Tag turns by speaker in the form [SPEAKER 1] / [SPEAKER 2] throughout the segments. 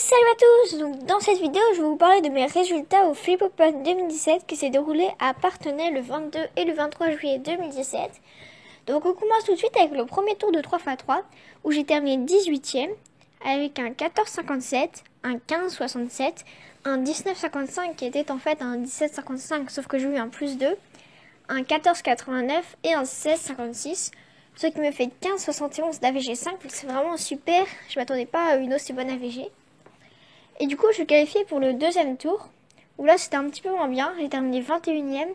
[SPEAKER 1] Salut à tous. Donc, dans cette vidéo, je vais vous parler de mes résultats au Flip Open 2017 qui s'est déroulé à Parthenay le 22 et le 23 juillet 2017. Donc on commence tout de suite avec le premier tour de 3x3 où j'ai terminé 18e avec un 14,57, un 15,67, un 19,55 qui était en fait un 17,55 sauf que j'ai eu un plus 2, un 14,89 et un 16,56. Ce qui me fait 15,71 d'AVG5, donc c'est vraiment super, je m'attendais pas à une aussi bonne AVG. Et du coup, je suis qualifiée pour le deuxième tour, où là c'était un petit peu moins bien. J'ai terminé 21e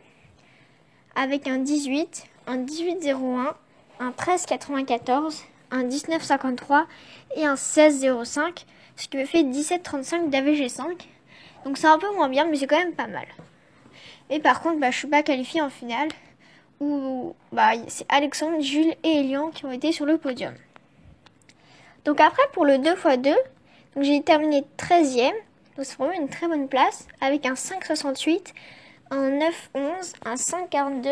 [SPEAKER 1] avec un 18, un 18,01, un 13,94, un 19,53 et un 16,05, ce qui me fait 17,35 d'AVG5. Donc c'est un peu moins bien, mais c'est quand même pas mal. Et par contre, je suis pas qualifiée en finale, où c'est Alexandre, Jules et Elian qui ont été sur le podium. Donc après, pour le 2x2, donc j'ai terminé 13e, donc c'est vraiment une très bonne place, avec un 5,68, un 9,11, un 5,42,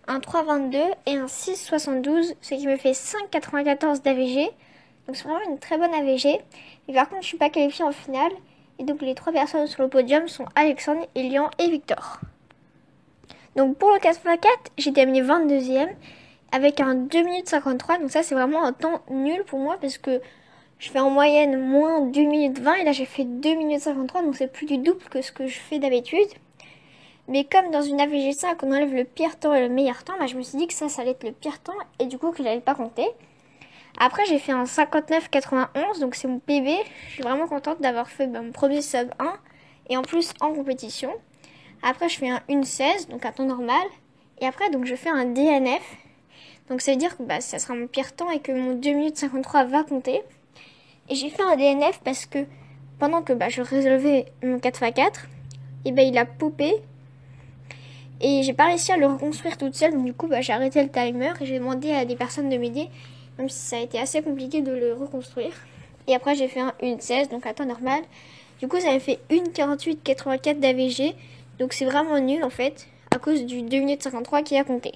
[SPEAKER 1] un 3,22 et un 6,72, ce qui me fait 5,94 d'AVG. Donc c'est vraiment une très bonne AVG. Mais par contre, je ne suis pas qualifiée en finale. Et donc les 3 personnes sur le podium sont Alexandre, Elian et Victor. Donc pour le 4x4, j'ai terminé 22e avec un 2 minutes 53. Donc ça, c'est vraiment un temps nul pour moi parce que je fais en moyenne moins 2 minutes 20 et là j'ai fait 2 minutes 53, donc c'est plus du double que ce que je fais d'habitude. Mais comme dans une AVG5 on enlève le pire temps et le meilleur temps, je me suis dit que ça allait être le pire temps et du coup que j'allais pas compter. Après j'ai fait un 59,91, donc c'est mon PB. Je suis vraiment contente d'avoir fait mon premier sub 1 et en plus en compétition. Après je fais un 1,16, donc un temps normal. Et après donc je fais un DNF. Donc ça veut dire que ça sera mon pire temps et que mon 2 minutes 53 va compter. Et j'ai fait un DNF parce que pendant que je résolvais mon 4x4, il a popé. Et j'ai pas réussi à le reconstruire toute seule. Donc du coup, j'ai arrêté le timer et j'ai demandé à des personnes de m'aider. Même si ça a été assez compliqué de le reconstruire. Et après, j'ai fait un 1,16, donc à temps normal. Du coup, ça m'a fait 1,48,84 d'AVG. Donc c'est vraiment nul en fait, à cause du 2 minutes 53 qui a compté.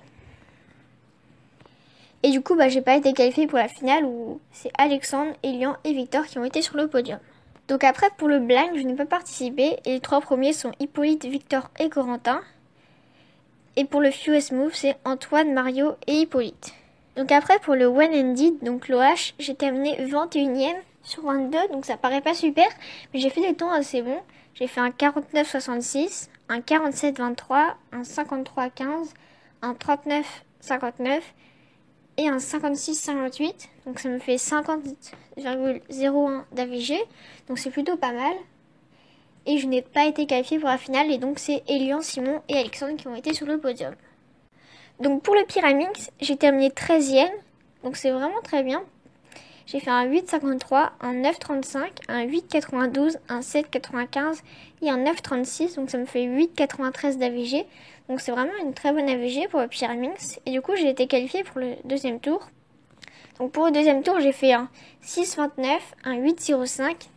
[SPEAKER 1] Et du coup, j'ai pas été qualifiée pour la finale où c'est Alexandre, Elian et Victor qui ont été sur le podium. Donc après, pour le blind, je n'ai pas participé et les 3 premiers sont Hippolyte, Victor et Corentin. Et pour le fewest move, c'est Antoine, Mario et Hippolyte. Donc après, pour le one ended, donc l'OH, j'ai terminé 21e sur 22, donc ça paraît pas super, mais j'ai fait des temps assez bons. J'ai fait un 49,66, un 47,23, un 53,15, un 39,59 et un 56,58, donc ça me fait 50,01 d'AVG, donc c'est plutôt pas mal. Et je n'ai pas été qualifiée pour la finale, et donc c'est Elian, Simon et Alexandre qui ont été sur le podium. Donc pour le Pyramix, j'ai terminé 13e, donc c'est vraiment très bien. J'ai fait un 8,53, un 9,35, un 8,92, un 7,95 et un 9,36, donc ça me fait 8,93 d'AVG. Donc c'est vraiment une très bonne AVG pour le Pyramix. Et du coup, j'ai été qualifiée pour le deuxième tour. Donc pour le deuxième tour, j'ai fait un 6,29, un 8,05.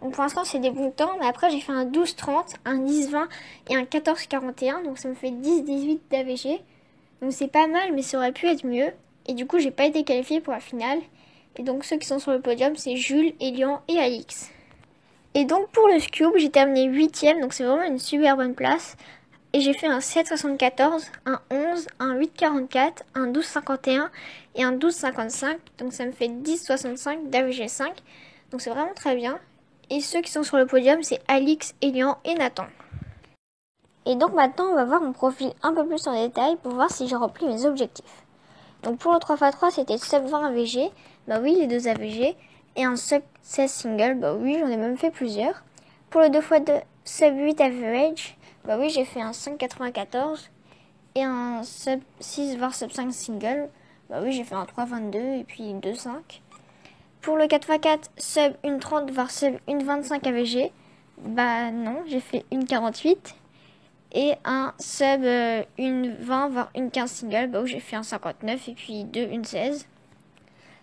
[SPEAKER 1] Donc pour l'instant, c'est des bons temps. Mais après, j'ai fait un 12,30, un 10,20 et un 14,41. Donc ça me fait 10,18 d'AVG. Donc c'est pas mal, mais ça aurait pu être mieux. Et du coup, j'ai pas été qualifiée pour la finale. Et donc ceux qui sont sur le podium, c'est Jules, Elian et Alix. Et donc pour le Scube, j'ai terminé 8e. Donc c'est vraiment une super bonne place. Et j'ai fait un 7,74, un 11, un 8,44, un 12,51 et un 12,55. Donc ça me fait 10,65 d'AVG5. Donc c'est vraiment très bien. Et ceux qui sont sur le podium, c'est Alix, Elian et Nathan. Et donc maintenant, on va voir mon profil un peu plus en détail pour voir si j'ai rempli mes objectifs. Donc pour le 3x3, c'était sub 20 AVG. Oui, les 2 AVG. Et un sub 16 single. Oui, j'en ai même fait plusieurs. Pour le 2x2, sub 8 average. Oui, j'ai fait un 5,94 et un sub 6 var sub 5 single. Oui, j'ai fait un 3,22 et puis 2,5. Pour le 4x4, sub 1,30 var sub 1,25 AVG. Non, j'ai fait 1,48. Et un sub 1,20 var 1,15 single. Où j'ai fait un 59 et puis 2, 1,16.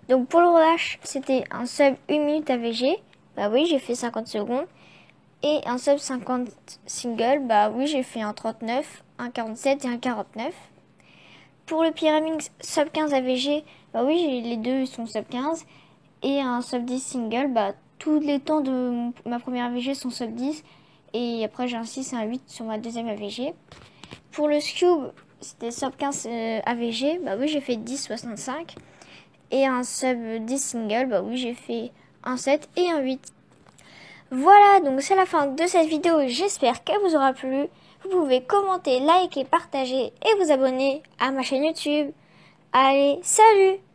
[SPEAKER 1] Donc pour le relâche, c'était un sub 1 minute AVG. Oui, j'ai fait 50 secondes. Et un sub 50 single, oui, j'ai fait un 39, un 47 et un 49. Pour le Pyramix sub 15 AVG, oui, les deux sont sub 15. Et un sub 10 single, tous les temps de ma première AVG sont sub 10. Et après j'ai un 6 et un 8 sur ma deuxième AVG. Pour le Scube, c'était sub 15 AVG. Bah oui, j'ai fait 10,65. Et un sub 10 single, bah oui, j'ai fait un 7 et un 8. Voilà, donc c'est la fin de cette vidéo. J'espère qu'elle vous aura plu. Vous pouvez commenter, liker, partager et vous abonner à ma chaîne YouTube. Allez, salut!